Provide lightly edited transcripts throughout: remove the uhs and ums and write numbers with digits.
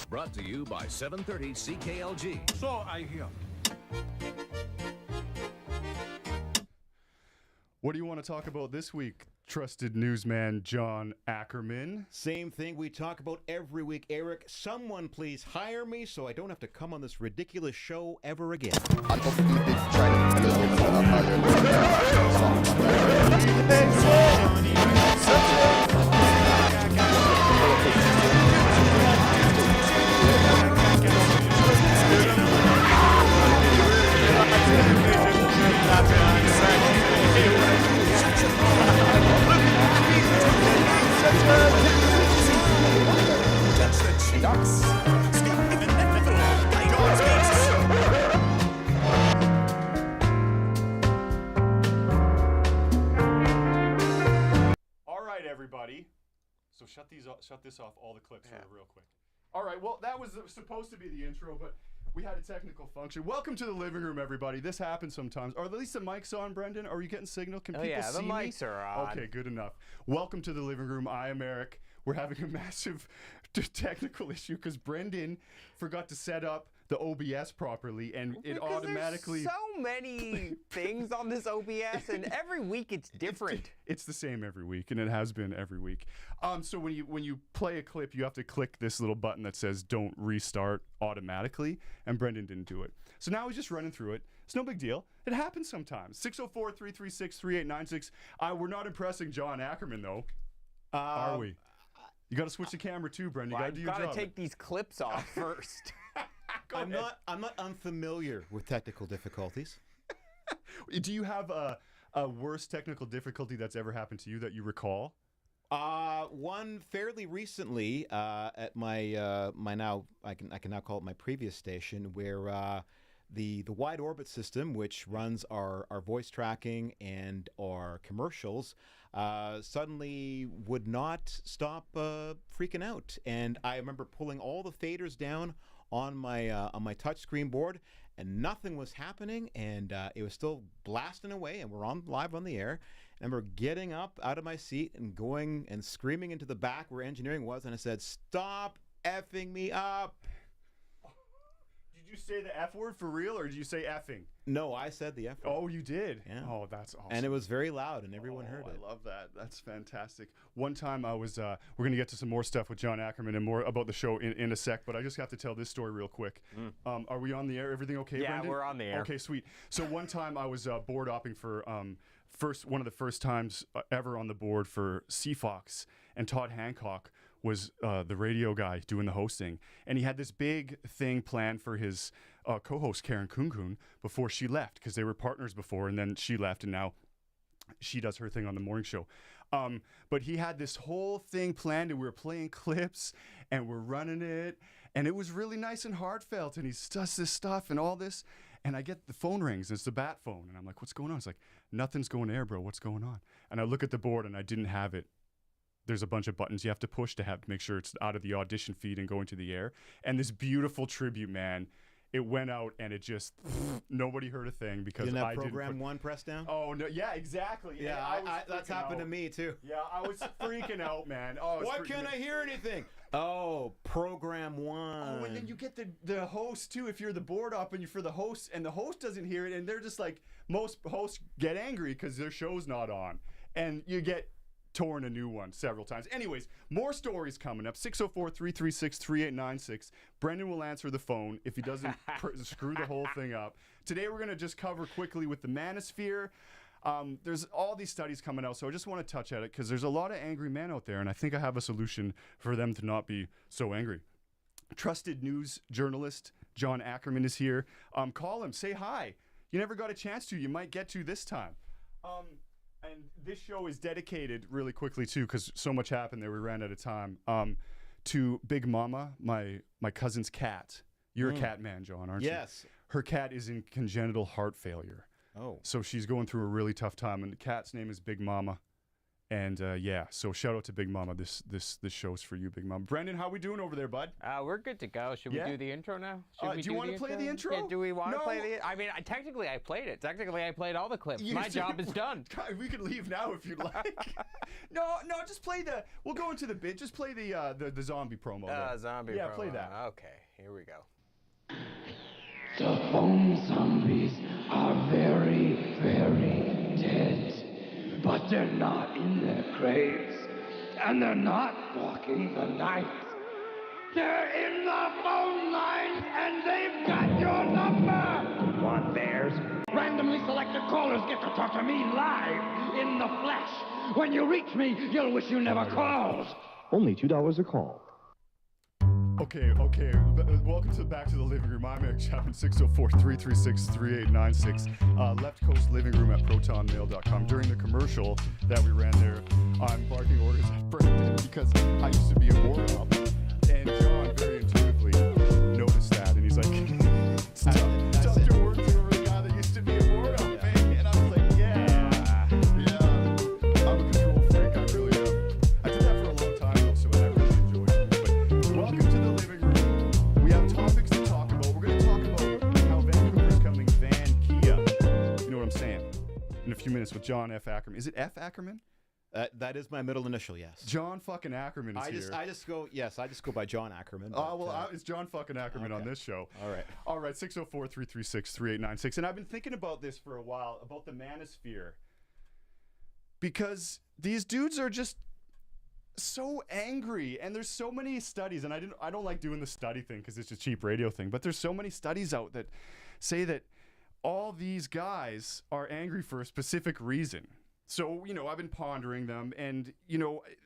Brought to you by 730 CKLG. So I hear. What do you want to talk about this week, trusted newsman John Ackermann? Same thing we talk about every week, Eric. Someone please hire me so I don't have to come on this ridiculous show ever again. All right, everybody. So shut this off, all the clips real quick. All right, well, that was supposed to be the intro, but we had a technical function. Welcome to the living room, everybody. This happens sometimes. Are at least the mics on, Brendan? Are you getting signal? Can people see me? the mics are on. Okay, good enough. Welcome to the living room. I am Eric. We're having a massive technical issue because Brendan forgot to set up the OBS properly, and it automatically... There's so many things on this OBS, and every week it's different. It's the same every week, and it has been every week. So when you play a clip, you have to click this little button that says "Don't restart automatically," and Brendan didn't do it. So now he's just running through it. It's no big deal. It happens sometimes. 604-336-3896. We're not impressing John Ackermann though, are we? You got to switch the camera too, Brendan. You got to do your job. I've got to take these clips off first. I'm not unfamiliar with technical difficulties. Do you have a worst technical difficulty that's ever happened to you that you recall? One fairly recently at my now I can now call it my previous station, where the wide orbit system, which runs our voice tracking and our commercials, suddenly would not stop freaking out, and I remember pulling all the faders down on my touchscreen board, and nothing was happening, and it was still blasting away, and we're on live on the air. I remember getting up out of my seat and going and screaming into the back where engineering was, and I said, "Stop effing me up." Did you say the F word for real, or did you say effing? No, I said the F word. Oh, you did? Yeah. Oh, that's awesome. And it was very loud, and everyone heard it. I love that. That's fantastic. One time I was, we're going to get to some more stuff with John Ackermann and more about the show in a sec, but I just have to tell this story real quick. Are we on the air? Everything okay, Yeah, Brendan? we're on the air. Okay, sweet. So one time I was board hopping for one of the first times ever on the board for CFOX, and Todd Hancock was the radio guy doing the hosting, and he had this big thing planned for his co-host Karen Kunkun before she left, because they were partners before, and then she left, and now she does her thing on the morning show. But he had this whole thing planned, and we were playing clips, and we're running it, and it was really nice and heartfelt, and he does this stuff and all this, and I get the phone rings, and it's the bat phone, and I'm like, "What's going on?" It's like, "Nothing's going air, bro. What's going on?" And I look at the board, and I didn't have it. There's a bunch of buttons you have to push to make sure it's out of the audition feed and going to the air. And this beautiful tribute, man, it went out, and it just nobody heard a thing because Didn't have I program didn't. one pressed down? Oh no! Yeah, exactly. Yeah, that's happened to me too. Yeah, I was freaking out, man. Oh, Why can't I hear anything? Oh, program one. Oh, and then you get the host too. If you're the board up and you're for the host, and the host doesn't hear it, and they're just like, most hosts get angry because their show's not on, and you get torn a new one several times. Anyways, more stories coming up. 604-336-3896. Brendan will answer the phone if he doesn't screw the whole thing up. Today we're going to just cover quickly with the manosphere. There's all these studies coming out, so I just want to touch at it because there's a lot of angry men out there, and I think I have a solution for them to not be so angry. Trusted news journalist John Ackermann is here. Call him. Say hi. You never got a chance to. You might get to this time. And this show is dedicated, really quickly too, because so much happened there, we ran out of time, to Big Mama, my cousin's cat. You're a cat man, John, aren't you? Yes. Her cat is in congenital heart failure. Oh. So she's going through a really tough time, and the cat's name is Big Mama. And yeah, so shout out to Big Mama. This show's for you, Big Mama. Brendan, how we doing over there, bud? We're good to go. Should we do the intro now? Do you want to play the intro? Yeah, do we want to play the? I mean, technically, I played it. Technically, I played all the clips. My job is done. We can leave now if you'd like. no, just play the. We'll go into the bit. Just play the zombie promo. Zombie. Yeah, promo. play that. Okay, here we go. The foam zombies are very, very dead. But they're not in their graves. And they're not walking the night. They're in the phone lines and they've got your number. Want theirs? Randomly selected callers get to talk to me live in the flesh. When you reach me, you'll wish you never called. Only $2 a call. Okay. Welcome back to the living room. I'm Eric Chapman, 604-336-3896. Left Coast Living Room at protonmail.com. During the commercial that we ran there, I'm barking orders at Brendan because I used to be a board op, and John very intuitively noticed that, and he's like, it's tough to work for a guy that used to be a board op, man. And I was like, yeah, I'm a control freak. I really am. I did that for a long time though, so I really enjoyed it. But welcome to the living room. We have topics to talk about. We're going to talk about how Vancouver's coming Van-Kia. You know what I'm saying? In a few minutes with John F. Ackermann. Is it F. Ackermann? That is my middle initial, yes. John fucking Ackermann is here. I just go by John Ackermann. It's John fucking Ackermann on this show. All right, 604-336-3896. And I've been thinking about this for a while, about the manosphere. Because these dudes are just so angry, and there's so many studies, and I don't like doing the study thing because it's a cheap radio thing, but there's so many studies out that say that all these guys are angry for a specific reason. So, I've been pondering them, and,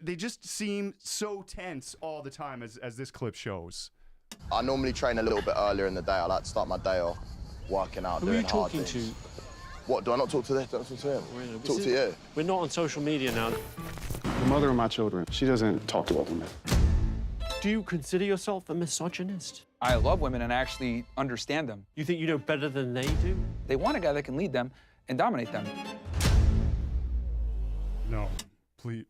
they just seem so tense all the time, as this clip shows. I normally train a little bit earlier in the day. I like to start my day off working out, doing hard things. Who are you talking to? What, do I not talk to this? Don't talk to him. Talk to you. We're not on social media now. The mother of my children, she doesn't talk to other men. Do you consider yourself a misogynist? I love women and actually understand them. You think you know better than they do? They want a guy that can lead them and dominate them. No, please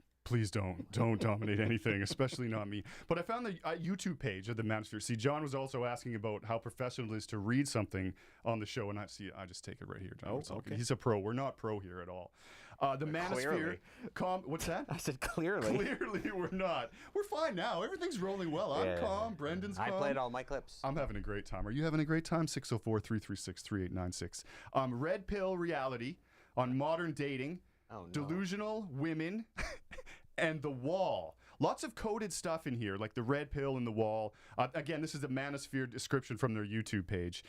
don't dominate anything, especially not me. But I found the YouTube page of the Manosphere. See, John was also asking about how professional it is to read something on the show, and I just take it right here, John. Okay. He's a pro. We're not pro here at all. The Manosphere. What's that? I said clearly. Clearly, we're not. We're fine now. Everything's rolling well. I'm calm. Brendan's calm. I played all my clips. I'm having a great time. Are you having a great time? 604-336-3896. Red Pill Reality on modern dating. Oh, no. Delusional women and the wall. Lots of coded stuff in here, like the red pill and the wall. Again, this is the Manosphere description from their YouTube page.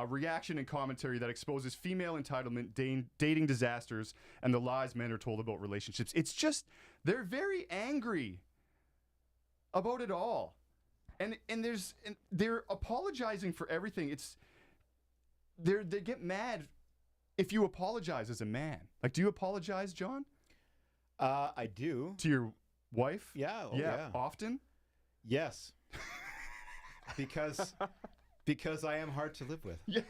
Reaction and commentary that exposes female entitlement, dating disasters, and the lies men are told about relationships. It's just, they're very angry about it all. And they're apologizing for everything. They get mad if you apologize as a man. Like, do you apologize, John? I do. To your wife? Yeah. Often? Yes. because I am hard to live with. Yeah.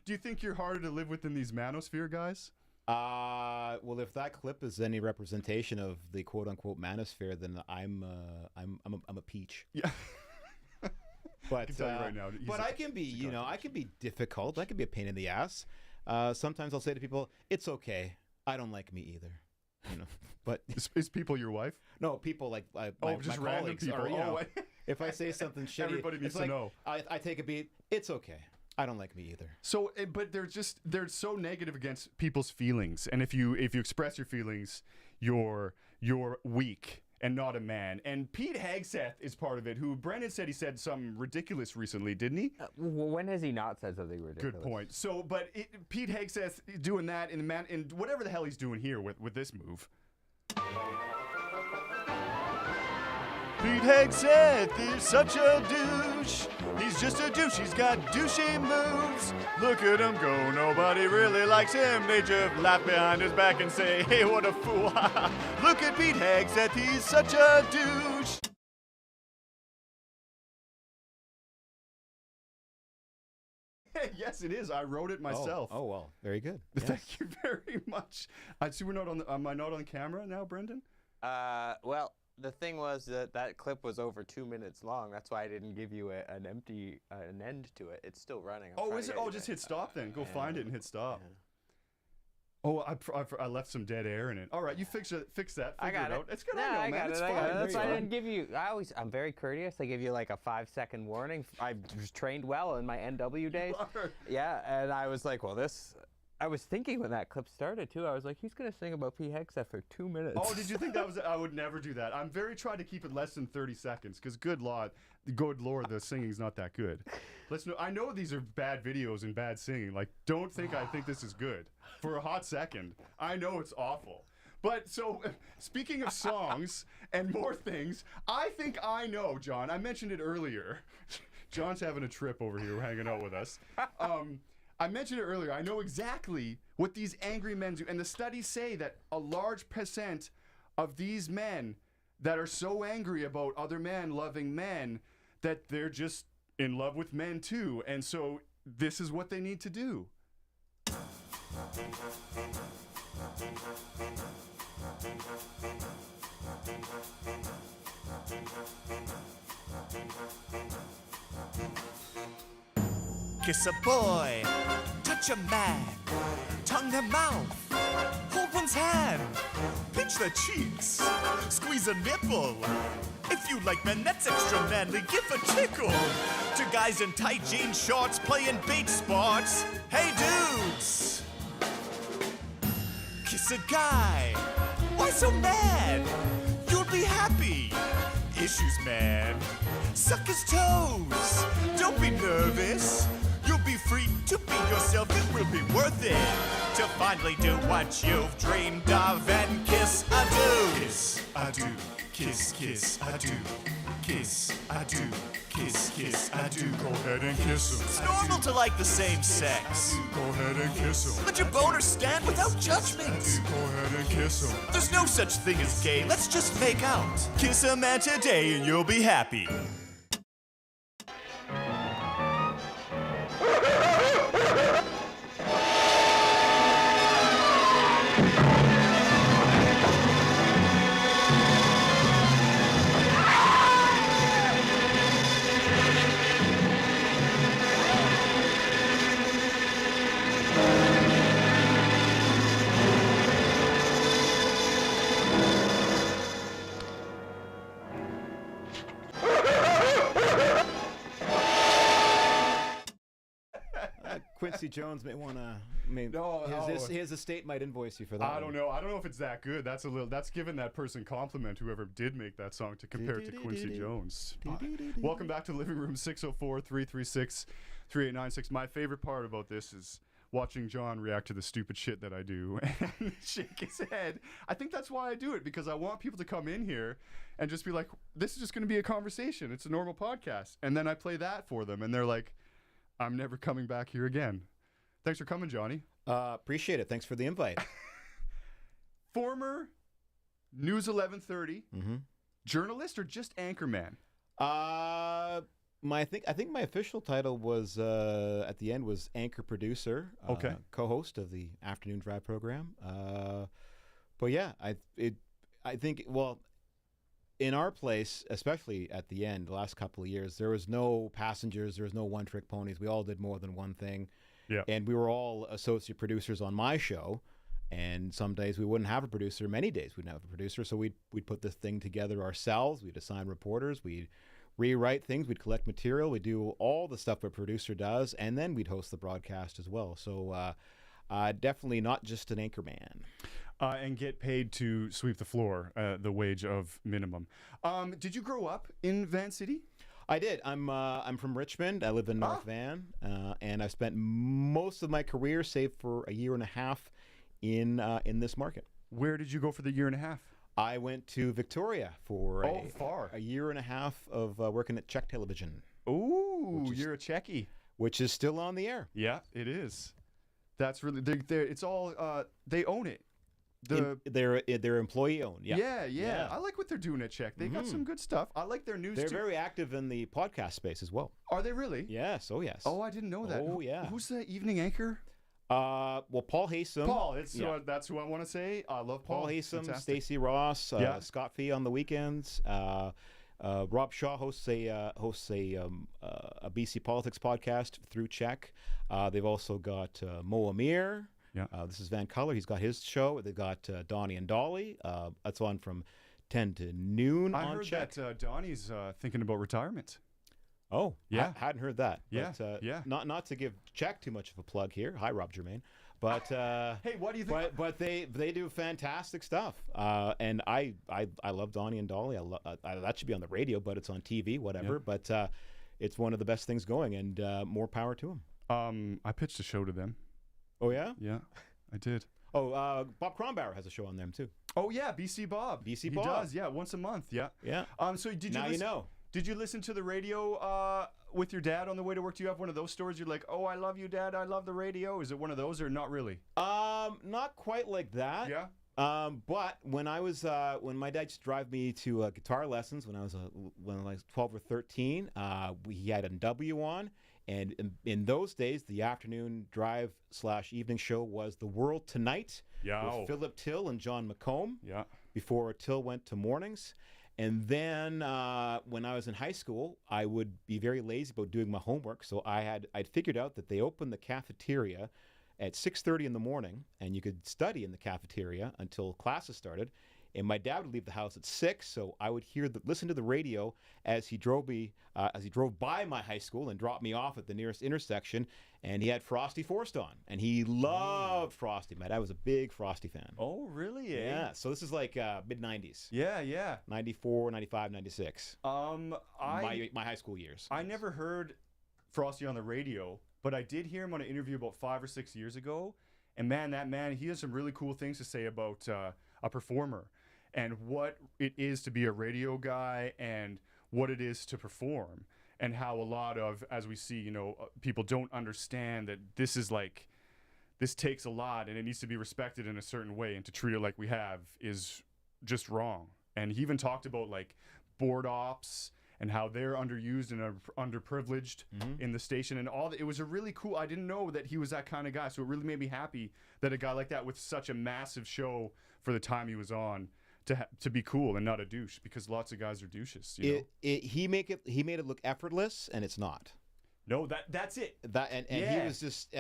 Do you think you're harder to live with than these Manosphere guys? Well, if that clip is any representation of the quote unquote Manosphere, then I'm a peach. Yeah. But I can tell you right now. I can be, I can be difficult. I can be a pain in the ass. Sometimes I'll say to people, "It's okay. I don't like me either." But is people your wife? No, people like just my random colleagues people. are, if I say something shitty, everybody needs to know. I take a beat. It's okay. I don't like me either. So, but they're so negative against people's feelings, and if you express your feelings, you're weak and not a man. And Pete Hegseth is part of it, who Brendan said he said something ridiculous recently, didn't he? When has he not said something ridiculous? Good point. So, but Pete Hegseth doing that in whatever the hell he's doing here with this move. Pete Hegseth is such a douche. He's just a douche. He's got douchey moves. Look at him go. Nobody really likes him. They just laugh behind his back and say, "Hey, what a fool." Look at Pete Hegseth. He's such a douche. Yes, it is. I wrote it myself. Oh well, very good. Thank you very much. I see we're not on. Am I not on camera now, Brendan? Well, the thing was that clip was over 2 minutes long. That's why I didn't give you an end to it. It's still running. Oh, is it? Oh, just hit stop then. Go find it and hit stop. Yeah. Oh, I left some dead air in it. All right, you fix that. I got it it out. It's good. Yeah, I know, man. It's fine. That's why I didn't give you. I'm very courteous. I give you like a 5-second warning. I was trained well in my NW days. Yeah, and I was like, well, this. I was thinking when that clip started too. I was like, he's gonna sing about P. Hegseth for 2 minutes. Oh, did you think that was? I would never do that. I'm very trying to keep it less than 30 seconds because good lord, the singing's not that good. I know these are bad videos and bad singing. Like, don't think I think this is good for a hot second. I know it's awful. But so, speaking of songs and more things, I think I know, John. I mentioned it earlier. John's having a trip over here, hanging out with us. I mentioned it earlier. I know exactly what these angry men do. And the studies say that a large percent of these men that are so angry about other men loving men that they're just in love with men too. And so this is what they need to do. Kiss a boy, touch a man, tongue their mouth, hold one's hand, pinch their cheeks, squeeze a nipple. If you like men that's extra manly, give a tickle. To guys in tight jean shorts playing bait sports, hey dudes! Kiss a guy, why so mad? You'll be happy. Issues, man. Suck his toes, don't be nervous. You'll be free to be yourself, it will be worth it to finally do what you've dreamed of and kiss adieu. Kiss adieu, kiss, kiss adieu, kiss adieu, kiss, kiss adieu. Go ahead and kiss him. It's normal to like the same sex. Go ahead and kiss him. Let your boner stand without judgment. Go ahead and kiss him. There's no such thing as gay, let's just make out. Kiss a man today and you'll be happy. Quincy Jones may want to. His estate might invoice you for that. I don't know. I don't know if it's that good. That's giving that person compliment, whoever did make that song, to compare it to Quincy Jones. Welcome back to Living Room 604-336-3896. My favorite part about this is watching John react to the stupid shit that I do and shake his head. I think that's why I do it, because I want people to come in here and just be like, this is just going to be a conversation. It's a normal podcast. And then I play that for them, and they're like, I'm never coming back here again. Thanks for coming, Johnny. Appreciate it. Thanks for the invite. Former News 1130 journalist or just anchorman? I think my official title was at the end was anchor producer. Okay. Co-host of the afternoon drive program. But yeah, I think in our place, especially at the end, the last couple of years, there was no passengers, there was no one-trick ponies. We all did more than one thing. Yeah. And we were all associate producers on my show. And some days we wouldn't have a producer. Many days we didn't have a producer. So we'd put this thing together ourselves. We'd assign reporters. We'd rewrite things. We'd collect material. We'd do all the stuff a producer does. And then we'd host the broadcast as well. So definitely not just an anchor man. And get paid to sweep the floor, the wage of minimum. Did you grow up in Van City? I did. I'm from Richmond. I live in North Van, and I spent most of my career, save for a year and a half, in this market. Where did you go for the year and a half? I went to Victoria for a year and a half of working at Czech television. Ooh, you're a Czechie. Which is still on the air. Yeah, it is. That's really. It's all. They own it. They're employee owned. Yeah. I like what they're doing at Czech. They got some good stuff. I like their news. They're very active in the podcast space as well. Are they really? Yes. Oh yes. Oh, I didn't know that. Oh yeah. Who's the evening anchor? Well, Paul Haysom. Paul, that's who I want to say. I love Paul. Paul Haysom, Fantastic. Stacey Ross, Scott Fee on the weekends. Rob Shaw hosts a BC politics podcast through Czech. They've also got Mo Amir. Yeah. This is Van Culler. He's got his show. They've got Donnie and Dolly. That's on from 10 to noon I on heard Czech. that Donnie's thinking about retirement. Oh, yeah. I hadn't heard that. Yeah, But, yeah. Not to give Czech too much of a plug here. Hi, Rob Germain. But hey, what do you think? But they do fantastic stuff. And I love Donnie and Dolly. That should be on the radio, but it's on TV, whatever. Yeah. But it's one of the best things going, and more power to them. I pitched a show to them. Oh yeah, Yeah, I did. Oh, Bob Kronbauer has a show on them too. Oh yeah, BC Bob. BC he Bob. does. Yeah, once a month. Yeah. Yeah. So did you Now listen, you know. Did you listen to the radio with your dad on the way to work? Do you have one of those stories? You're like, oh, I love you, Dad. I love the radio. Is it one of those or not really? Not quite like that. Yeah. But when I was when my dad used to drive me to guitar lessons when I was 12 or 13, he had an W on, and in those days the afternoon drive / evening show was The World Tonight with Philip Till and John McComb. Yeah. Before Till went to mornings. And then when I was in high school, I would be very lazy about doing my homework, so I'd figured out that they opened the cafeteria at 6:30 in the morning, and you could study in the cafeteria until classes started. And my dad would leave the house at 6, so I would listen to the radio as he drove by my high school and dropped me off at the nearest intersection. And he had Frosty Forced on, and he loved Frosty. My dad was a big Frosty fan. Oh, really? Yeah. So this is like mid 90s. Yeah, yeah. 94, 95, 96. My My high school years. I never heard Frosty on the radio, but I did hear him on an interview about 5 or 6 years ago. And man, that man, he has some really cool things to say about a performer and what it is to be a radio guy and what it is to perform. And how a lot of, as we see, people don't understand that this takes a lot and it needs to be respected in a certain way, and to treat it like we have is just wrong. And he even talked about like board ops and how they're underused and underprivileged in the station and all that. It was a really cool, I didn't know that he was that kind of guy. So it really made me happy that a guy like that with such a massive show for the time he was on to be cool and not a douche, because lots of guys are douches. He made it look effortless, and it's not. No, that's it. He was just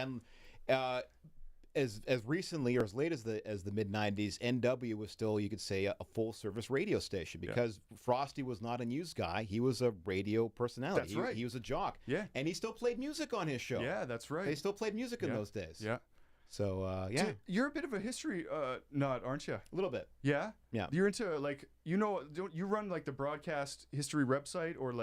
as recently or as late as the mid 90s, NW was still, you could say, a full service radio station, because Frosty was not a news guy. He was a radio personality. That's right. He was a jock. Yeah. And he still played music on his show. Yeah, that's right. They still played music in those days. Yeah. So, yeah. So you're a bit of a history nut, aren't you? A little bit. Yeah? Yeah. You're into, don't you run, the broadcast history website, or,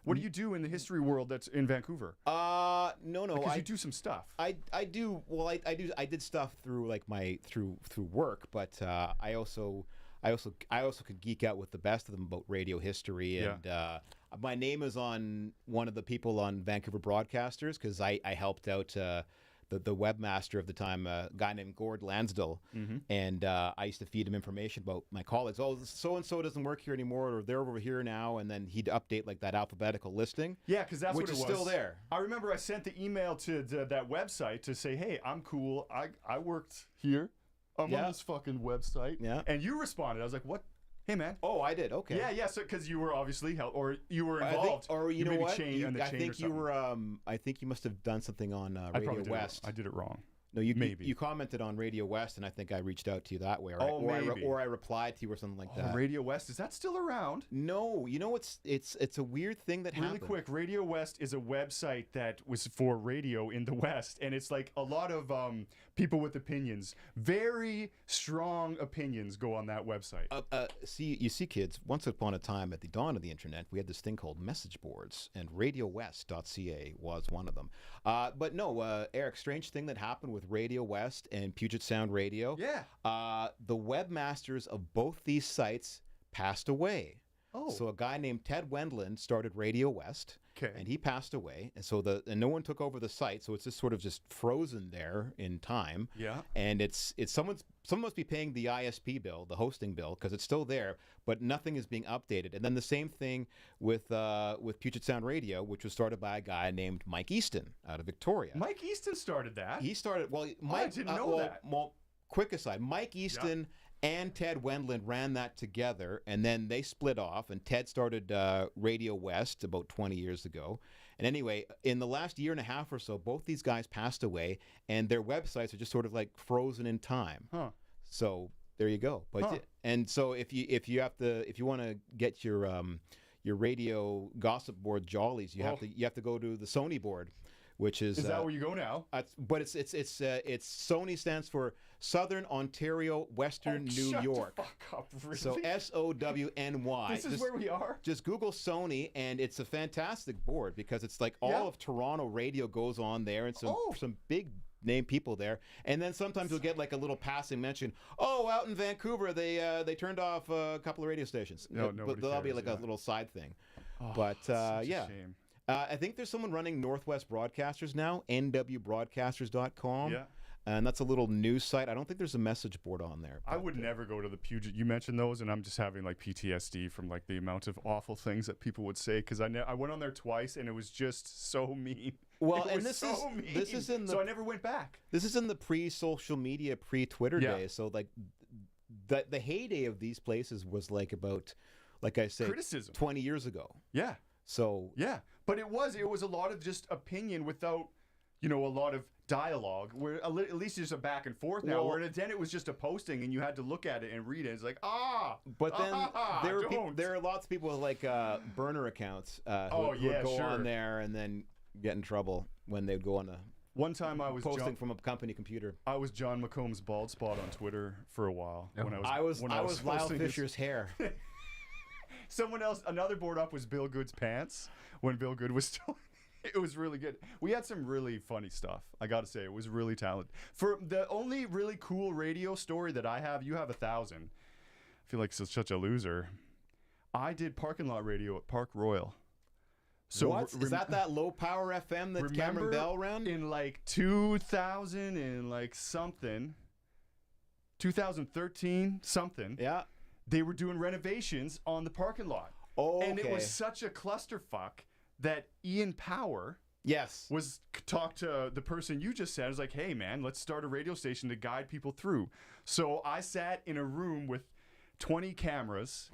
what do you do in the history world that's in Vancouver? No. Because you do some stuff. I do. Well, I did stuff through, through work, but I also could geek out with the best of them about radio history. And my name is on one of the people on Vancouver Broadcasters, because I helped out the webmaster of the time, a guy named Gord Lansdell, and I used to feed him information about my colleagues. Oh, so-and-so doesn't work here anymore, or they're over here now, and then he'd update that alphabetical listing. Yeah, because that's what it was. Which is still there. I remember I sent the email to that website to say, hey, I'm cool. I worked here. I'm on this fucking website. Yeah. And you responded. I was like, what? Hey, man. Oh, I did. Okay. Yeah. So because you were obviously or you were involved. You know what? I think you were. I think you must have done something on Radio West. I did it wrong. No, you commented on Radio West, and I think I reached out to you that way, or I replied to you or something like that. Radio West, is that still around? No, it's a weird thing that happened. Really quick, Radio West is a website that was for radio in the West, and it's like a lot of people with opinions, very strong opinions, go on that website. You see, kids, once upon a time at the dawn of the internet, we had this thing called message boards, and RadioWest.ca was one of them. But no, Eric, strange thing that happened with Radio West and Puget Sound Radio. Yeah. The webmasters of both these sites passed away. Oh. So a guy named Ted Wendland started Radio West. Okay. And he passed away, and so no one took over the site, so it's just sort of just frozen there in time. Yeah. And someone must be paying the ISP bill, the hosting bill, because it's still there, but nothing is being updated. And then the same thing with Puget Sound Radio, which was started by a guy named Mike Easton out of Victoria. Mike Easton started that. He started. Well, I didn't know that. Well, quick aside, Mike Easton. And Ted Wendland ran that together, and then they split off, and Ted started Radio West about 20 years ago. And anyway, in the last year and a half or so, both these guys passed away, and their websites are just sort of like frozen in time. Huh. So there you go. But and so if you want to get your radio gossip board jollies, you have to go to the Sony board. Which is that where you go now? But it's Sony stands for Southern Ontario Western New York. The fuck up, really? So SOWNY. This is where we are. Just Google Sony, and it's a fantastic board because it's like all of Toronto radio goes on there, and some big name people there. And then sometimes you'll get like a little passing mention. Oh, out in Vancouver, they turned off a couple of radio stations. No, but that'll be like a little side thing. Oh, but such a shame. I think there's someone running Northwest Broadcasters now, nwbroadcasters.com. Yeah. And that's a little news site. I don't think there's a message board on there. I would never go to the Puget. You mentioned those, and I'm just having like PTSD from like the amount of awful things that people would say because I went on there twice, and it was just so mean. Well, and this is in the, so I never went back. This is in the pre-social media, pre-Twitter days. So like the heyday of these places was like about, like I say, criticism 20 years ago. Yeah. So yeah, but it was a lot of just opinion without, a lot of dialogue. Where at least there's a back and forth now. Where then it was just a posting and you had to look at it and read it. It's like But then there are lots of people with like burner accounts who would go on there and then get in trouble when they'd go on a. One time I was posting from a company computer. I was John McComb's bald spot on Twitter for a while. When I was Lyle Fisher's hair. Another board up was Bill Good's pants when Bill Good was still. It was really good. We had some really funny stuff. I got to say, it was really talented. For the only really cool radio story that I have, you have 1,000. I feel like such a loser. I did parking lot radio at Park Royal. So what? Is that low power FM that Cameron Bell ran? In like 2000 and like something, 2013 something. Yeah. They were doing renovations on the parking lot. Oh, okay. And it was such a clusterfuck that Ian Power was talked to the person you just said. I was like, hey, man, let's start a radio station to guide people through. So I sat in a room with 20 cameras,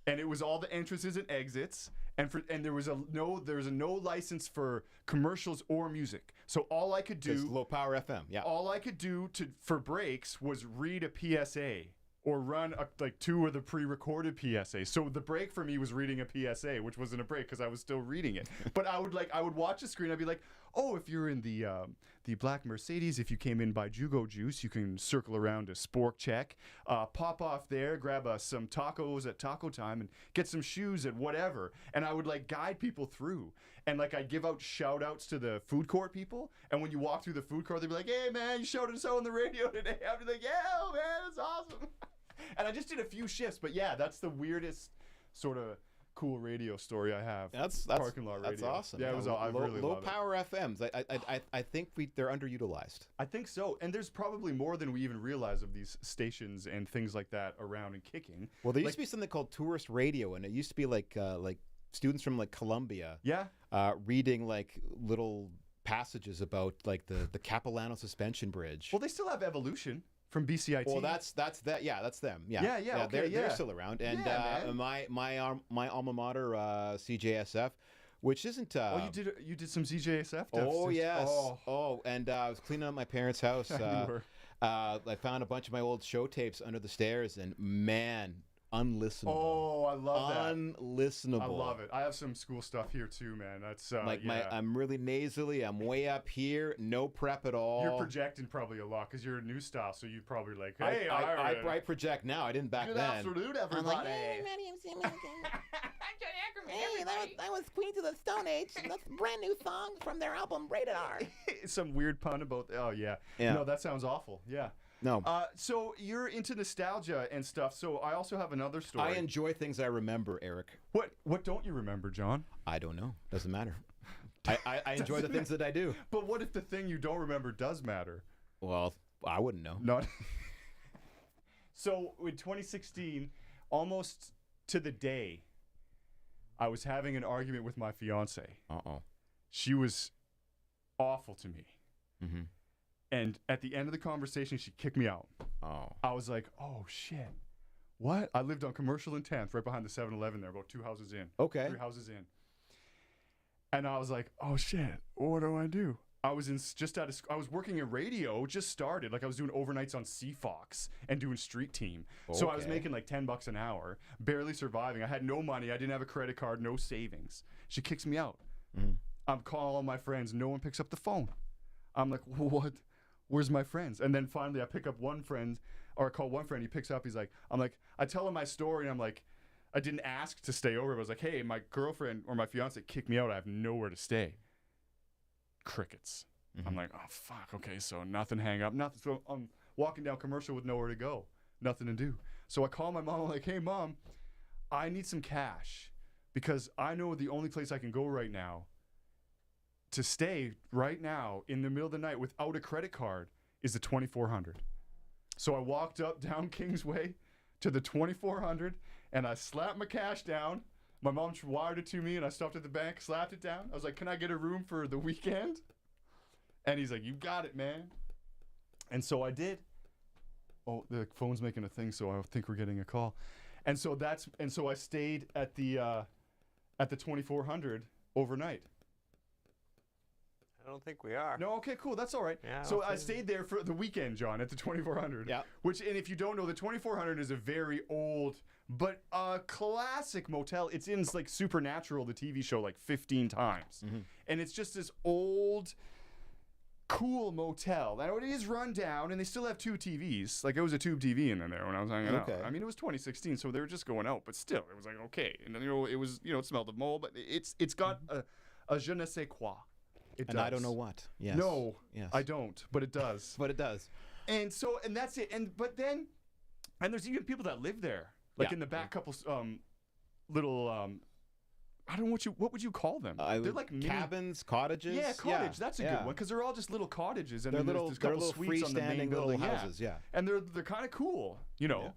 and it was all the entrances and exits, and there was no license for commercials or music. So all I could do low power FM. Yeah. All I could do for breaks was read a PSA. Or run like 2 of the pre-recorded PSA. So the break for me was reading a PSA, which wasn't a break because I was still reading it. But I would watch the screen. I'd be like, oh, if you're in the black Mercedes, if you came in by Jugo Juice, you can circle around to Spork Check, pop off there, grab some tacos at Taco Time, and get some shoes at whatever. And I would like guide people through. And like I'd give out shout outs to the food court people. And when you walk through the food court, they'd be like, hey man, you showed us so on the radio today. I'd be like, yeah, man, that's awesome. And I just did a few shifts, but yeah, that's the weirdest sort of cool radio story I have. That's parking lot radio. That's awesome. Yeah, it was. I really low love power FMs. I think they're underutilized. I think so, and there's probably more than we even realize of these stations and things like that around and kicking. Well, there used to be something called tourist radio, and it used to be like students from like Columbia, reading like little passages about like the Capilano Suspension Bridge. Well, they still have Evolution. From BCIT. Well, that's that. Yeah, that's them. Yeah, okay, they're still around. And my alma mater, CJSF, which isn't. You did some CJSF. Oh yes. And I was cleaning up my parents' house. I found a bunch of my old show tapes under the stairs, and man, unlistenable. Oh, I love that. Unlistenable. I love it. I have some school stuff here too, man. That's I'm really nasally. I'm way up here. No prep at all. You're projecting probably a lot because you're a new style, so you're probably like, hey, I project now. I didn't back then. Good afternoon, everybody. I'm like, hey, my name's John Ackermann. Hey, that was Queens of the Stone Age. That's a brand new song from their album Rated R. Some weird pun about. Oh yeah. No, that sounds awful. Yeah. No. So you're into nostalgia and stuff. So I also have another story. I enjoy things I remember, Eric. What don't you remember, John? I don't know. Doesn't matter. I enjoy the things that I do. But what if the thing you don't remember does matter? Well, I wouldn't know. Not. So in 2016, almost to the day, I was having an argument with my fiance. Uh-oh. She was awful to me. Mm-hmm. And at the end of the conversation, she kicked me out. Oh. I was like, oh, shit. What? I lived on Commercial and 10th, right behind the 7-Eleven there, about 2 houses in. Okay. 3 houses in. And I was like, oh, shit. What do I do? I was I was working in radio, just started. Like I was doing overnights on CFox and doing street team. So I was making like $10 an hour, barely surviving. I had no money. I didn't have a credit card, no savings. She kicks me out. Mm. I'm calling all my friends. No one picks up the phone. I'm like, what? Where's my friends? And then finally I pick up one friend, or I call one friend. He picks up. He's like, I tell him my story, and I'm like, I didn't ask to stay over. I was like, hey, my girlfriend or my fiance kicked me out. I have nowhere to stay. Crickets. I'm like, oh, fuck. Okay, so nothing, hang up, nothing. So I'm walking down Commercial with nowhere to go, nothing to do. So I call my mom. I'm like, hey, Mom, I need some cash because I know the only place I can go right now to stay right now in the middle of the night without a credit card is the 2400. So I walked up down Kingsway to the 2400 and I slapped my cash down. My mom wired it to me and I stopped at the bank, slapped it down. I was like, can I get a room for the weekend? And he's like, you got it, man. And so I did. Oh, the phone's making a thing, so I think we're getting a call. And so I stayed at the 2400 overnight. I don't think we are. No, okay, cool. That's all right. Yeah, so I stayed there for the weekend, John, at the 2400. Yeah. And if you don't know, the 2400 is a very old but classic motel. It's in like Supernatural, the TV show, like 15 times. Mm-hmm. And it's just this old, cool motel. Now it is run down, and they still have 2 TVs. Like it was a tube TV in there when I was hanging out. I mean, it was 2016, so they were just going out, but still, it was like okay. And then, it was it smelled of mold, but it's got a je ne sais quoi. It does. I don't know what. Yes. No, yes. I don't, but it does. But it does. And that's it. And there's even people that live there, like in the back couple little I don't know what would you call them? They're like cabins, cottages. Yeah, cottage. That's a good one because they're all just little cottages and they're then there's a couple suites on the main building. Houses, yeah. And they're kind of cool, Yeah.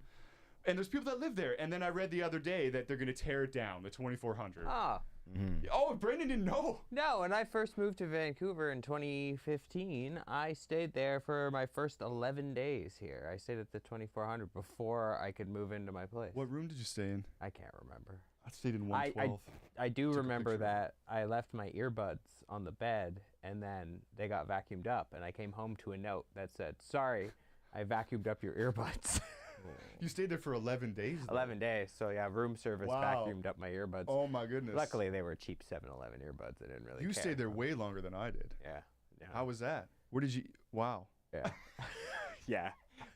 And there's people that live there. And then I read the other day that they're going to tear it down, the 2400. Ah. Mm-hmm. Oh, Brendan didn't know. No, when I first moved to Vancouver in 2015, I stayed there for my first 11 days here. I stayed at the 2400 before I could move into my place. What room did you stay in? I can't remember. I stayed in 112. I do remember that I left my earbuds on the bed, and then they got vacuumed up, and I came home to a note that said, sorry, I vacuumed up your earbuds. You stayed there for 11 days? Though. 11 days. So, yeah, room service vacuumed up my earbuds. Oh, my goodness. Luckily, they were cheap 7-Eleven earbuds. I didn't really care. You stayed there way longer than I did. Yeah. How was that? Where did you... Wow. Yeah. Yeah.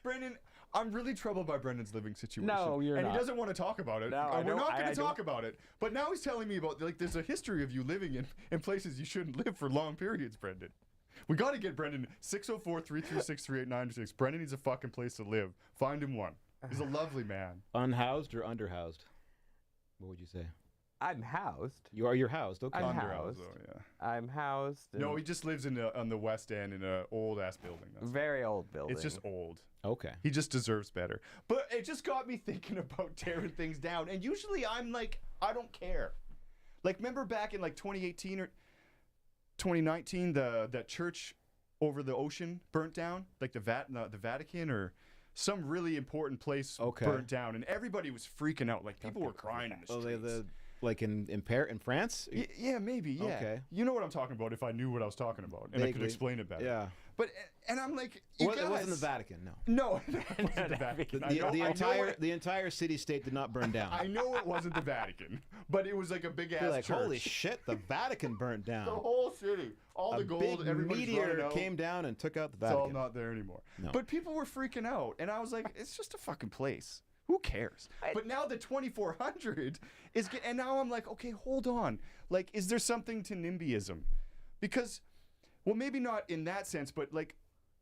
Brendan, I'm really troubled by Brendan's living situation. No, you're not. And he doesn't want to talk about it. No, we're not going to talk about it. But now he's telling me about, like, there's a history of you living in places you shouldn't live for long periods, Brendan. We got to get Brendan 604-336-3896. Brendan needs a fucking place to live. Find him one. He's a lovely man. Unhoused or underhoused? What would you say? I'm housed. You're housed. Okay. I'm Underhoused, housed. though, yeah. I'm housed. No, he just lives on the West End in an old ass building. Very old building. It's just old. Okay. He just deserves better. But it just got me thinking about tearing things down. And usually I'm like, I don't care. Like, remember back in like 2018 or 2019, that church over the ocean burnt down, like the Vatican or some really important place burnt down, and everybody was freaking out. Like people were crying in the streets. Like in France? Yeah, maybe. Yeah. Okay. You know what I'm talking about if I knew what I was talking about and I could explain it better. Yeah. But and I'm like, it wasn't the Vatican, no. No, it wasn't the Vatican. The entire city-state did not burn down. I know it wasn't the Vatican, but it was like a big ass like, church. Holy shit, the Vatican burnt down. The whole city, all the gold, big everybody's meteor came down and took out the Vatican. It's all not there anymore. No. But people were freaking out, and I was like, it's just a fucking place. Who cares? But now the 2400 is, and now I'm like, okay, hold on. Like, is there something to NIMBYism? Because, well, maybe not in that sense, but like,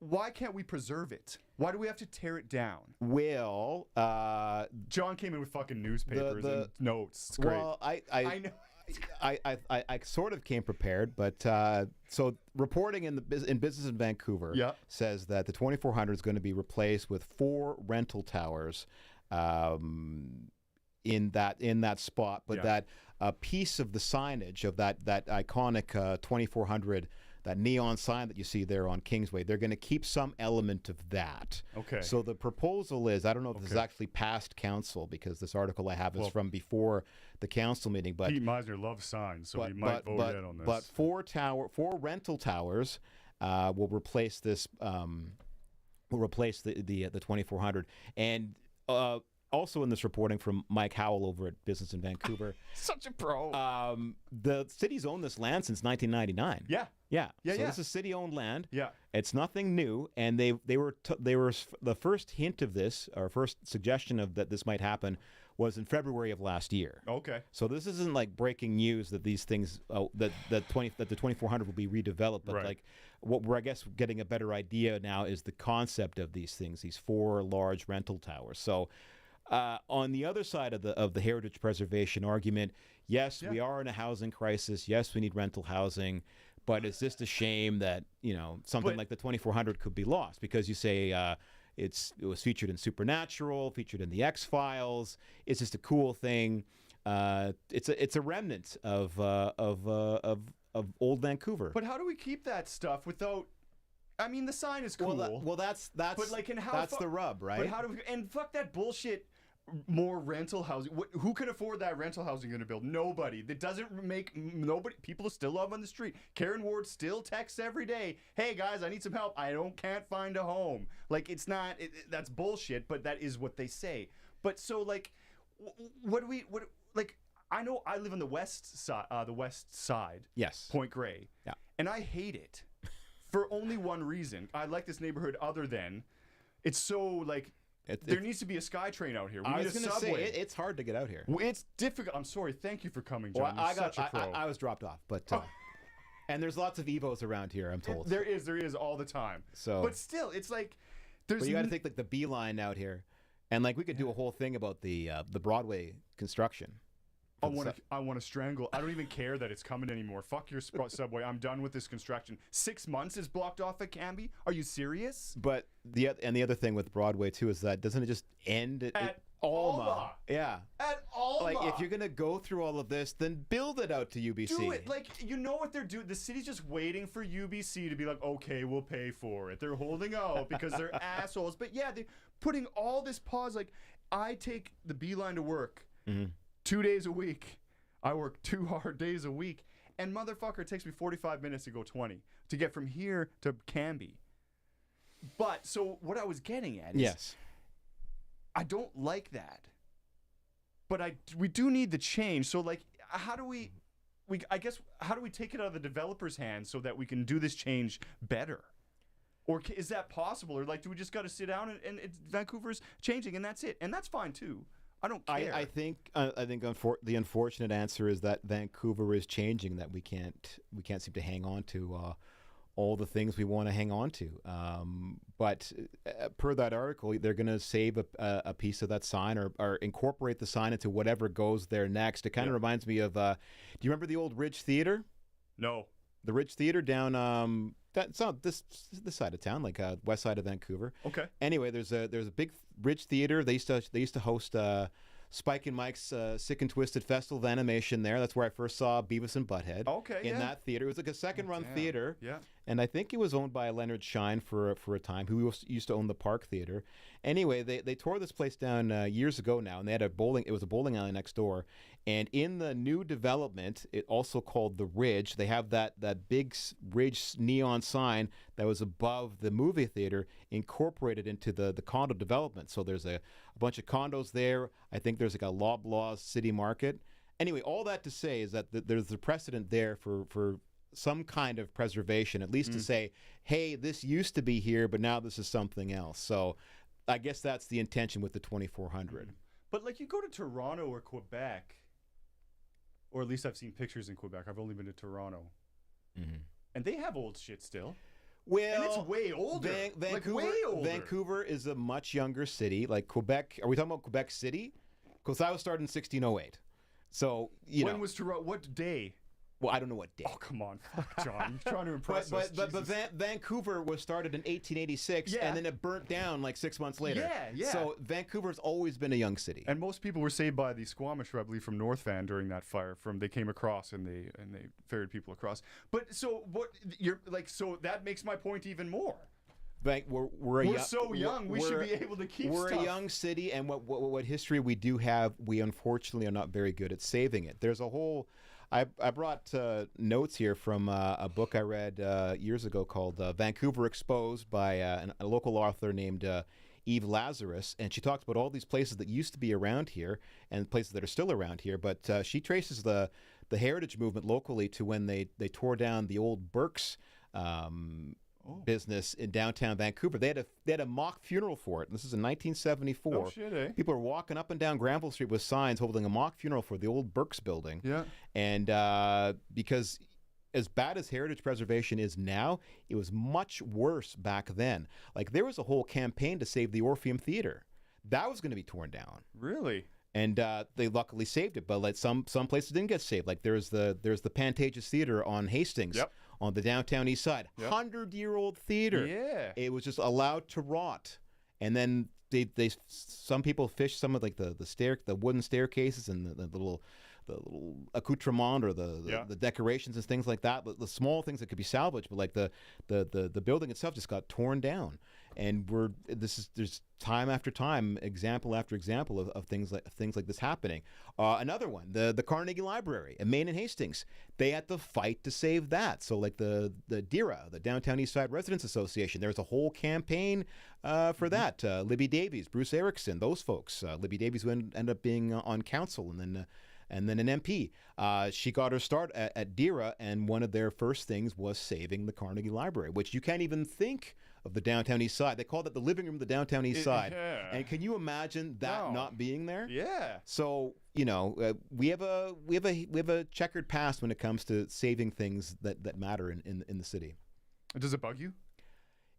why can't we preserve it? Why do we have to tear it down? Well, John came in with fucking newspapers and notes. It's great. Well, I know. I sort of came prepared, but so reporting in business in Vancouver says that the 2400 is going to be replaced with 4 rental towers in that spot, but that a piece of the signage of that iconic 2400. That neon sign that you see there on Kingsway, they're going to keep some element of that. Okay. So the proposal is, I don't know if this is actually past council, because this article I have is from before the council meeting. But Pete Meisner loves signs, so he might vote in on this. But 4 rental towers will replace this. Will replace the 2400, and also in this reporting from Mike Howell over at Business in Vancouver. Such a pro. The city's owned this land since 1999. Yeah. So this is city-owned land. Yeah. It's nothing new, and they were the first hint of this, or first suggestion of that this might happen, was in February of last year. Okay. So this isn't like breaking news that these things that the 2400 will be redeveloped, but like what we're, I guess, getting a better idea now is the concept of these things, these 4 large rental towers. So. On the other side of the heritage preservation argument, yes, we are in a housing crisis. Yes, we need rental housing, but it's just a shame that something like the 2400 could be lost, because you say it was featured in Supernatural, featured in the X-Files. It's just a cool thing. It's a remnant of old Vancouver. But how do we keep that stuff without? I mean, the sign is cool. Well, that's but like, and how that's the rub, right? But how do we, and fuck that bullshit. More rental housing. Who can afford that rental housing you're going to build? Nobody. That doesn't make nobody. People still love on the street. Karen Ward still texts every day. Hey guys, I need some help. Can't find a home. Like, it's not. That's bullshit. But that is what they say. But so like, what like? I know I live on the west side. Yes. Point Grey. Yeah. And I hate it for only one reason. I like this neighborhood other than it's so like. There needs to be a SkyTrain out here. We need a subway. It's hard to get out here. It's difficult. I'm sorry. Thank you for coming, John. You're such a pro. I was dropped off, but and there's lots of Evos around here, I'm told. There is all the time. So, but still, it's like there's. But you got to think like the Beeline out here, and like we could do a whole thing about the Broadway construction. I want to strangle. I don't even care that it's coming anymore. Fuck your subway. I'm done with this construction. 6 months is blocked off at Canby. Are you serious? But the other thing with Broadway too is that doesn't it just end at Alma? Yeah. At Alma. Like, if you're gonna go through all of this, then build it out to UBC. Do it. Like, you know what they're doing? The city's just waiting for UBC to be like, okay, we'll pay for it. They're holding out because they're assholes. But yeah, they're putting all this pause. Like, I take the Beeline to work. 2 days a week. I work 2 hard days a week. And motherfucker, it takes me 45 minutes to go 20 to get from here to Canby. But, so what I was getting at is, I don't like that. But we do need the change. So, like, how do we how do we take it out of the developer's hands so that we can do this change better? Or is that possible? Or, like, do we just got to sit down and Vancouver's changing and that's it? And that's fine, too. I don't care. I think the unfortunate answer is that Vancouver is changing. That we can't seem to hang on to all the things we want to hang on to. But per that article, they're going to save a piece of that sign or incorporate the sign into whatever goes there next. It kind of reminds me of. Do you remember the old Ridge Theater? No. The Ridge Theater down that's not this side of town, like west side of Vancouver. Okay. Anyway, there's a big Ridge Theater. They used to host Spike and Mike's Sick and Twisted Festival of Animation there. That's where I first saw Beavis and Butthead. Okay. In that theater, it was like a second-run theater. Yeah. And I think it was owned by Leonard Shine for a time, who used to own the Park Theater. Anyway, they tore this place down years ago now, and they had a bowling alley next door. And in the new development, it also called the Ridge. They have that big Ridge neon sign that was above the movie theater incorporated into the condo development. So there's a bunch of condos there. I think there's like a Loblaws City Market. Anyway, all that to say is that there's a precedent there for some kind of preservation, at least to say, hey, this used to be here, but now this is something else. So I guess that's the intention with the 2400. But like, you go to Toronto or Quebec, or at least I've seen pictures in Quebec. I've only been to Toronto. And they have old shit still. Well, and it's way older. Vancouver, like way older. Vancouver is a much younger city. Like Quebec, are we talking about Quebec City? Because I was started in 1608. So, when was Toronto? What day? Well, I don't know what day. Oh, come on. Fuck, John. You're trying to impress us. But Vancouver was started in 1886, and then it burnt down like 6 months later. Yeah. So Vancouver's always been a young city. And most people were saved by the Squamish, I believe, from North Van during that fire. They came across and they ferried people across. But so what? You're like, so that makes my point even more. We're so young. We should be able to keep. We're stuff. a young city, and what history we do have, we unfortunately are not very good at saving it. There's a whole. I brought notes here from a book I read years ago called Vancouver Exposed by a local author named Eve Lazarus, and she talks about all these places that used to be around here and places that are still around here. But she traces the heritage movement locally to when they tore down the old Burke's business in downtown Vancouver. They had a mock funeral for it, and this is in 1974. Oh shit, eh? People are walking up and down Granville Street with signs holding a mock funeral for the old Burke's building. Yeah. And because as bad as heritage preservation is now, it was much worse back then. Like there was a whole campaign to save the Orpheum Theater. That was going to be torn down. Really? And they luckily saved it, but like some places didn't get saved. Like there's the Pantages Theater on Hastings. Yep. On the downtown east side, 100-year-old theater. Yeah, it was just allowed to rot, and then some people fished some of like the wooden staircases and the little accoutrement or the decorations and things like that. The small things that could be salvaged, but like the building itself just got torn down. And there's time after time, example after example of things like this happening. Another one, the Carnegie Library in Maine and Hastings, they had to fight to save that. So like the DERA, the Downtown East Side Residents Association, there was a whole campaign for that. Libby Davies, Bruce Erickson, those folks. Libby Davies who ended up being on council and then an MP. She got her start at DERA, and one of their first things was saving the Carnegie Library, which you can't even think of the downtown east side. They call it the living room of the downtown east side. Yeah. And can you imagine that not being there? Yeah. So, we have a checkered past when it comes to saving things that matter in the city. Does it bug you?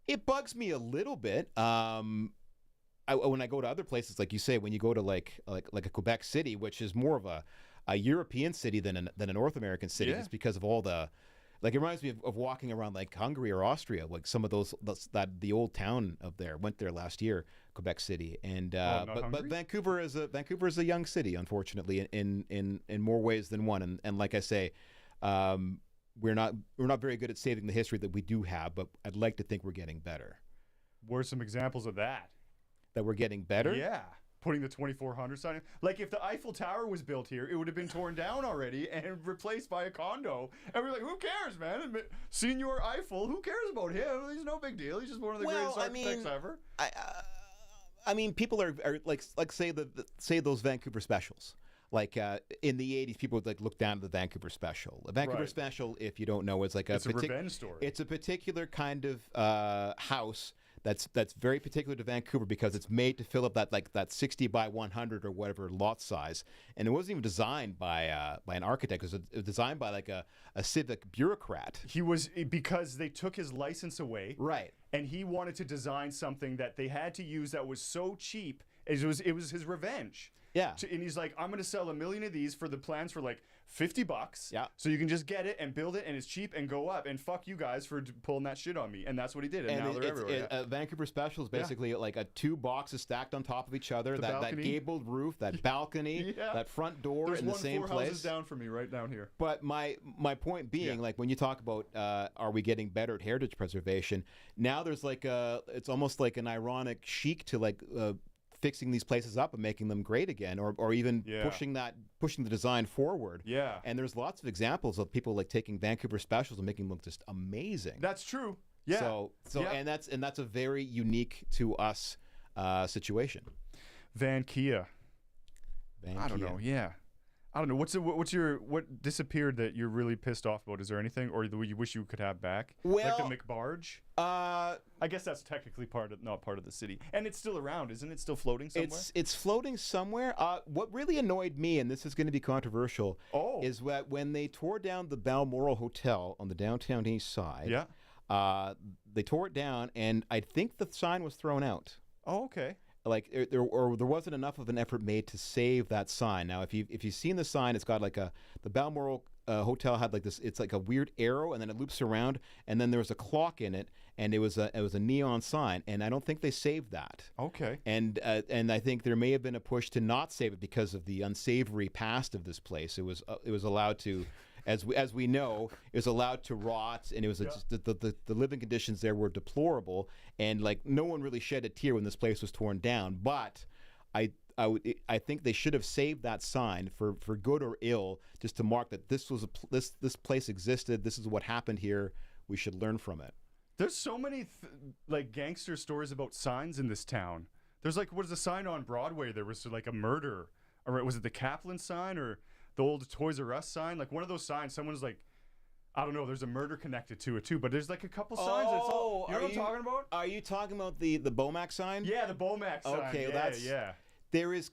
It bugs me a little bit. When I go to other places, like you say, when you go to like a Quebec City, which is more of a European city than a North American city, it's because of all the, like it reminds me of walking around like Hungary or Austria, like some of the old town of there. Went there last year, Quebec City, and but Vancouver is a young city, unfortunately, in more ways than one. And like I say, we're not very good at saving the history that we do have, but I'd like to think we're getting better. What are some examples of that? That we're getting better? Yeah. Putting the 2400 sign in. Like if the Eiffel Tower was built here, it would have been torn down already and replaced by a condo. And we're like, who cares, man? Senior Eiffel, who cares about him? He's no big deal. He's just one of the greatest architects ever. I mean, people are like say those Vancouver specials. Like in the 80s, people would like look down at the Vancouver special. A Vancouver special, if you don't know, is like it's a revenge story. It's a particular kind of house that's very particular to Vancouver because it's made to fill up that 60 by 100 or whatever lot size. And it wasn't even designed by an architect. It was designed by like a civic bureaucrat. Because they took his license away. Right. And he wanted to design something that they had to use that was so cheap. It was his revenge. Yeah. And he's like, I'm going to sell 1 million of these for the plans for like $50. Yeah. So you can just get it and build it and it's cheap and go up. And fuck you guys for pulling that shit on me. And that's what he did. And now they're everywhere. Vancouver Special is basically like 2 boxes stacked on top of each other. That gabled roof, that balcony, that front door in the same place. There's 4 houses down from me right down here. But my point being, like when you talk about are we getting better at heritage preservation, now there's like it's almost like an ironic chic to like fixing these places up and making them great again, or even pushing the design forward. Yeah. And there's lots of examples of people like taking Vancouver specials and making them look just amazing. That's true. Yeah. So and that's a very unique to us situation. Vankia. I don't know. Yeah. I don't know. What disappeared that you're really pissed off about? Is there anything, or you wish you could have back? Well, like the McBarge. I guess that's technically not part of the city, and it's still around, isn't it? Still floating somewhere. It's floating somewhere. What really annoyed me, and this is going to be controversial, is that when they tore down the Balmoral Hotel on the downtown east side, They tore it down, and I think the sign was thrown out. Oh, okay. Like there wasn't enough of an effort made to save that sign. Now, if you've seen the sign, it's got like the Balmoral hotel had like this. It's like a weird arrow, and then it loops around, and then there was a clock in it, and it was a neon sign, and I don't think they saved that. Okay. And I think there may have been a push to not save it because of the unsavory past of this place. It was allowed to. As we know, it was allowed to rot, and it was just the living conditions there were deplorable, and like no one really shed a tear when this place was torn down. But I think they should have saved that sign for good or ill, just to mark that this was this place existed. This is what happened here. We should learn from it. There's so many like gangster stories about signs in this town. There's like, what is the sign on Broadway? There was like a murder, or was it the Kaplan sign or the old Toys R Us sign? Like one of those signs, someone's like, I don't know, there's a murder connected to it too, but there's like a couple signs. That's all, you know what I'm talking about? Are you talking about the Bomac sign? Yeah, the Bomac sign. Okay, yeah. There is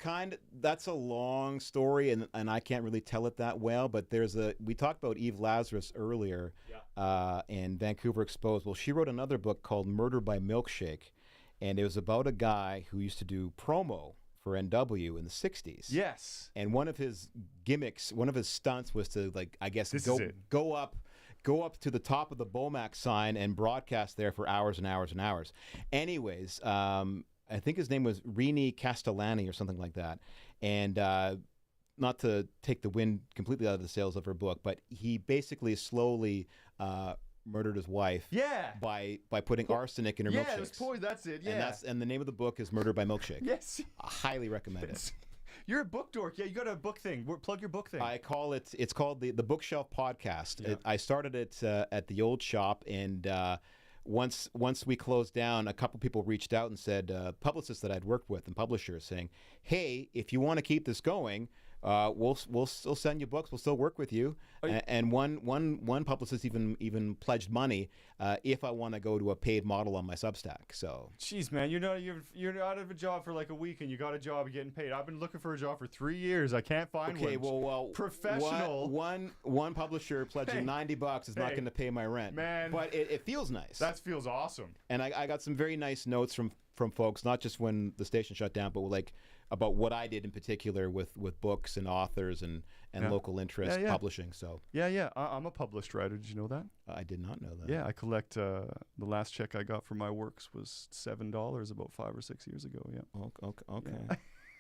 that's a long story, and I can't really tell it that well, but we talked about Eve Lazarus earlier in Vancouver Exposed. Well, she wrote another book called Murder by Milkshake, and it was about a guy who used to do promo for NW in the 60s. Yes. And one of his gimmicks, one of his stunts was to, like, I guess, go up to the top of the Bomac sign and broadcast there for hours and hours and hours. Anyways, I think his name was Rini Castellani or something like that. And not to take the wind completely out of the sails of her book, but he basically slowly murdered his wife by putting arsenic in her milkshakes. Yeah, it was poison. That's it. Yeah. And the name of the book is Murder by Milkshake. Yes. I highly recommend it. You're a book dork. Yeah, you got a book thing. Plug your book thing. It's called the Bookshelf Podcast. Yeah. I started it at the old shop, and once we closed down, a couple people reached out and said, publicists that I'd worked with and publishers, saying, hey, if you want to keep this going, we'll still send you books. We'll still work with you. And one publicist even pledged money if I want to go to a paid model on my Substack. So, jeez, man, you're out of a job for like a week, and you got a job getting paid. I've been looking for a job for 3 years. I can't find one. Okay, well, professional. One publisher pledging $90 is not going to pay my rent, man. But it feels nice. That feels awesome. And I got some very nice notes from folks, not just when the station shut down, but like about what I did in particular with books and authors and local interest publishing. So I'm a published writer. Did you know that? I did not know that. Yeah, I collect. The last check I got for my works was $7 about 5 or 6 years ago. Yeah. Okay. Yeah.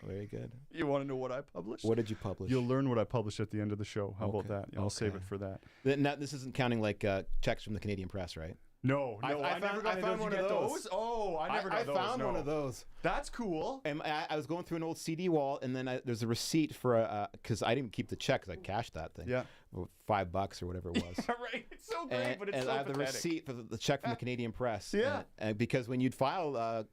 Very good. You want to know what I published? What did you publish? You'll learn what I published at the end of the show. How about that? I'll save it for that. Now, this isn't counting like checks from the Canadian Press, right? No, I found one of those. Oh, I never got those. I found one of those. That's cool. And I was going through an old CD wall, and then there's a receipt for because I didn't keep the check because I cashed that thing. Yeah, $5 or whatever it was. Right. It's so great, but it's so pathetic. And I have the receipt for the check from the Canadian Press. Yeah. And because when you'd file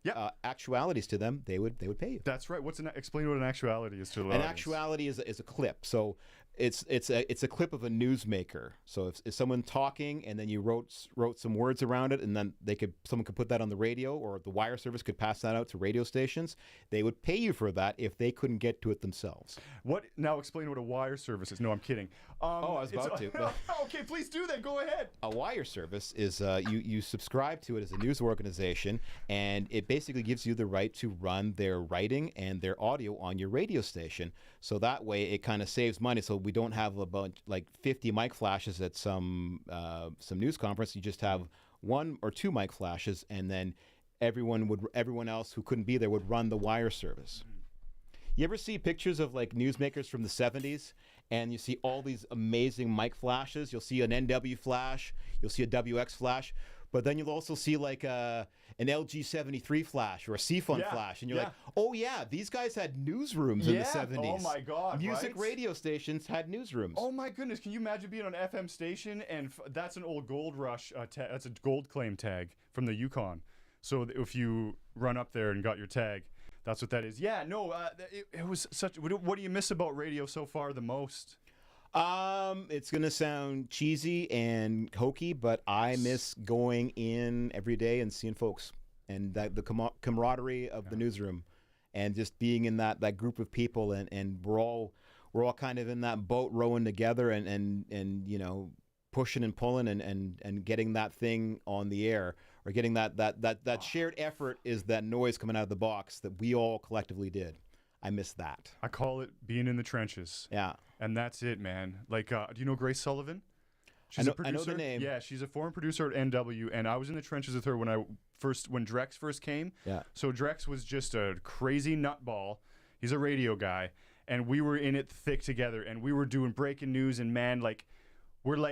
actualities to them, they would pay you. That's right. Explain what an actuality is to the audience. An actuality is a clip. So it's a clip of a newsmaker. So if someone talking and then you wrote some words around it, and then someone could put that on the radio, or the wire service could pass that out to radio stations, they would pay you for that if they couldn't get to it themselves. What? Now explain what a wire service is. No, I'm kidding. I was about to. Okay, please do that. Go ahead. A wire service is you subscribe to it as a news organization, and it basically gives you the right to run their writing and their audio on your radio station. So that way it kind of saves money. So we don't have about like 50 mic flashes at some news conference. You just have 1 or 2 mic flashes, and then everyone else who couldn't be there would run the wire service. You ever see pictures of like newsmakers from the 70s, and you see all these amazing mic flashes? You'll see an NW flash, you'll see a WX flash, but then you'll also see like an LG 73 flash or a CFUN flash, and you're like, oh yeah, these guys had newsrooms in the 70s. Oh my God, Music radio stations had newsrooms. Oh my goodness, can you imagine being on an FM station, and that's an old Gold Rush, that's a gold claim tag from the Yukon. So if you run up there and got your tag, that's what that is. Yeah, no, it was such. What do you miss about radio so far the most? It's gonna sound cheesy and hokey, but I miss going in every day and seeing folks, and the camaraderie of the newsroom, and just being in that group of people, and we're all kind of in that boat rowing together, and you know, pushing and pulling and getting that thing on the air, or getting that shared effort is that noise coming out of the box that we all collectively did. I miss that. I call it being in the trenches. Yeah. And that's it, man. Like, do you know Grace Sullivan? I know the name. Yeah, she's a former producer at NW, and I was in the trenches with her when Drex first came. Yeah. So Drex was just a crazy nutball. He's a radio guy, and we were in it thick together, and we were doing breaking news, and man, like, we've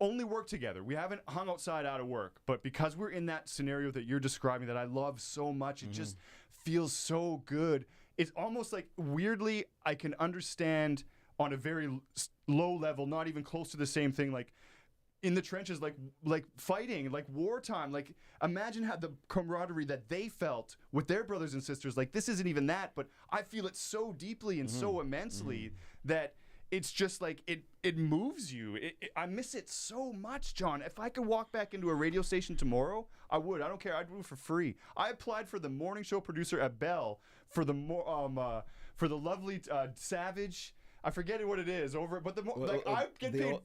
only worked together. We haven't hung outside out of work, but because we're in that scenario that you're describing that I love so much, it just feels so good. It's almost like, weirdly, I can understand on a very low level, not even close to the same thing, like in the trenches, like fighting, like wartime. Like, imagine how the camaraderie that they felt with their brothers and sisters. Like, this isn't even that, but I feel it so deeply and so immensely that it's just like it moves you. I miss it so much, John. If I could walk back into a radio station tomorrow, I would. I don't care. I'd do it for free. I applied for the morning show producer at Bell for the lovely Savage. I forget what it is I get paid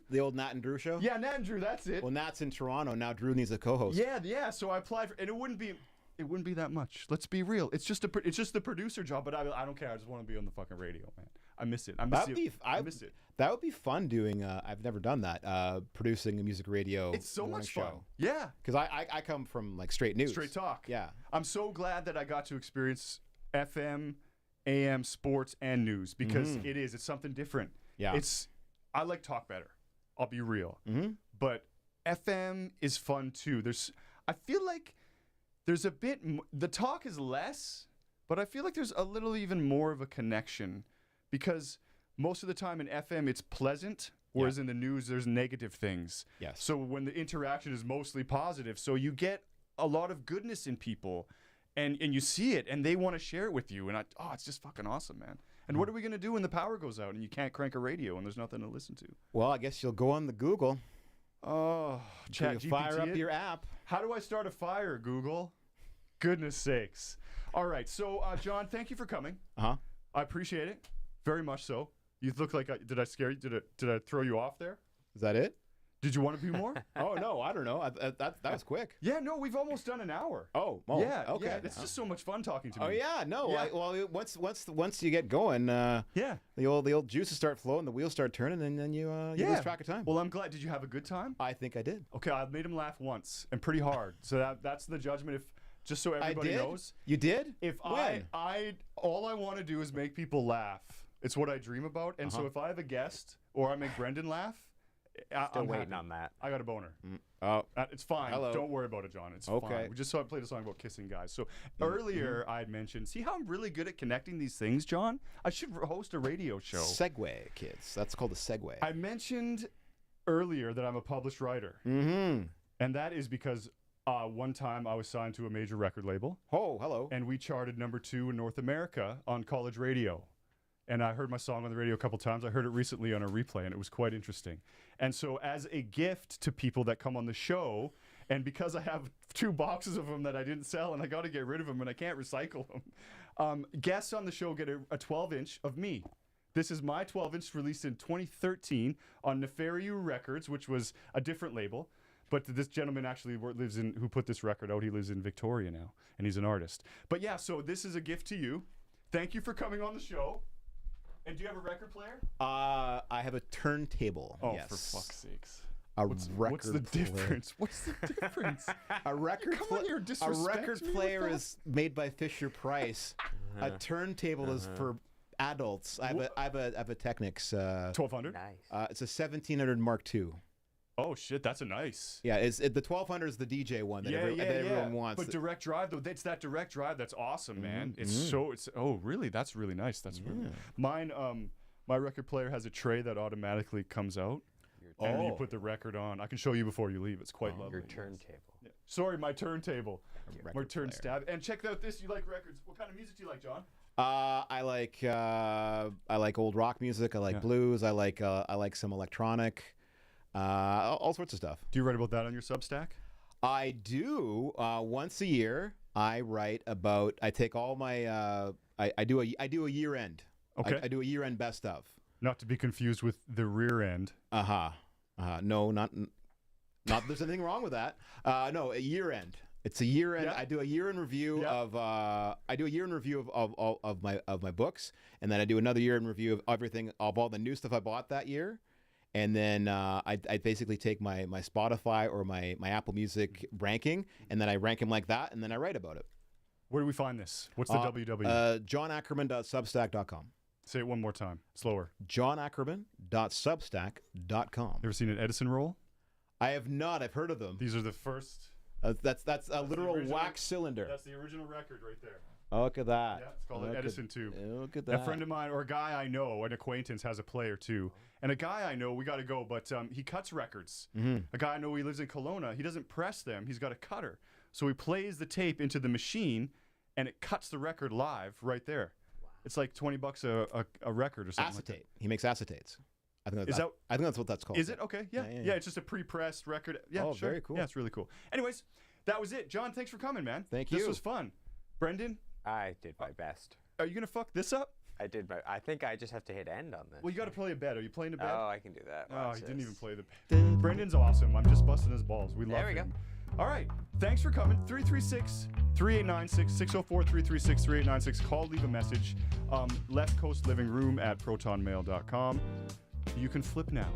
the old Nat and Drew show. Yeah, Nat and Drew, that's it. Well, Nat's in Toronto now. Drew needs a co-host. Yeah. So I applied for, and it wouldn't be that much. Let's be real. It's just the producer job. But I don't care. I just want to be on the fucking radio, man. I miss it. I miss it. That would be fun doing. I've never done that. Producing a music radio. It's so much fun. Show. Yeah. Because I come from like straight news, straight talk. Yeah. I'm so glad that I got to experience FM, AM, sports, and news, because it's something different. Yeah. I like talk better. I'll be real. But FM is fun too. I feel like there's a bit, the talk is less, but I feel like there's a little even more of a connection, because most of the time in FM it's pleasant, whereas in the news there's negative things. Yes. So when the interaction is mostly positive, so you get a lot of goodness in people. And you see it, and they want to share it with you. And it's just fucking awesome, man. And what are we going to do when the power goes out and you can't crank a radio and there's nothing to listen to? Well, I guess you'll go on the Google. Oh, chat GPT. Fire up your app. How do I start a fire, Google? Goodness sakes. All right. So, John, thank you for coming. Uh-huh. I appreciate it. Very much so. You look like did I scare you? Did I throw you off there? Is that it? Did you want to be more? Oh, no, I don't know. That was quick. Yeah, no, we've almost done an hour. Oh, yeah, okay. Yeah, it's just so much fun talking to me. Oh yeah, no. Yeah. Once you get going, the old juices start flowing, the wheels start turning, and then you lose track of time. Well, I'm glad. Did you have a good time? I think I did. Okay, I made him laugh once and pretty hard. So that's the judgment. If just so everybody knows, you did. If when? all I want to do is make people laugh. It's what I dream about. And so if I have a guest or I make Brendan laugh. I'm waiting on that. I got a boner. It's fine. Hello. Don't worry about it, John. It's okay. fine. We just played a song about kissing guys. So earlier I had mentioned, see how I'm really good at connecting these things, John? I should host a radio show. Segue, kids. That's called a segue. I mentioned earlier that I'm a published writer. And that is because one time I was signed to a major record label. Oh, hello. And we charted #2 in North America on college radio. And I heard my song on the radio a couple times. I heard it recently on a replay, and it was quite interesting. And so as a gift to people that come on the show, and because I have 2 boxes of them that I didn't sell, and I got to get rid of them, and I can't recycle them, guests on the show get a 12-inch of me. This is my 12-inch released in 2013 on Nefariou Records, which was a different label. But this gentleman actually who put this record out, he lives in Victoria now, and he's an artist. But yeah, so this is a gift to you. Thank you for coming on the show. And do you have a record player? I have a turntable. Oh, yes. for fuck's sakes. What's the difference? What's the difference? A record player is made by Fisher Price. A turntable is for adults. I have a Technics 1200. Nice. It's a 1700 Mark II. Oh shit, that's a nice. Yeah, the 1200 is the DJ one that everyone wants. But direct drive though, it's that direct drive that's awesome, man. It's really, that's really nice. That's really mine. My record player has a tray that automatically comes out, and you put the record on. I can show you before you leave. It's quite lovely. Your turntable. Yeah. Sorry, my turntable. My turn player. stab. And check out this. You like records? What kind of music do you like, John? I like old rock music. I like blues. I like some electronic. All sorts of stuff. Do you write about that on your Substack? I do. Once a year, I write about. I take all my. I do a year end. Okay. I do a year end best of. Not to be confused with the rear end. No, not there's anything wrong with that. No, a year end. It's a year end. Yeah. I do a year in review of my books, and then I do another year in review of everything of all the new stuff I bought that year. And then I basically take my Spotify or my Apple Music ranking, and then I rank them like that, and then I write about it. Where do we find this? What's the www? JohnAckermann.substack.com. Say it one more time, slower. JohnAckermann.substack.com. Ever seen an Edison roll? I have not. I've heard of them. These are the first. That's a literal wax cylinder. That's the original record right there. Look at that. Yeah, it's called an Edison tube. Look at that. A friend of mine, or a guy I know, an acquaintance, has a player too. And a guy I know, we got to go, but he cuts records. A guy I know, he lives in Kelowna. He doesn't press them. He's got a cutter. So he plays the tape into the machine, and it cuts the record live right there. Wow. It's like $20 a record or something. Acetate. Like that. He makes acetates. I think that's what that's called. Is it? Okay. Yeah. It's just a pre-pressed record. Yeah. Oh, sure. very cool. Yeah, it's really cool. Anyways, that was it. John, thanks for coming, man. Thank you. This was fun. Brendan? I did my best. Are you going to fuck this up? I think I just have to hit end on this. Well, you got to play a bet. Are you playing a bet? Oh, I can do that. Oh, Watch he didn't this. even play the bet. Brendan's awesome. I'm just busting his balls. We love There we him. go. All right. Thanks for coming. 336-3896, 604-336-3896. Call, leave a message. Left Coast Living Room at protonmail.com. You can flip now.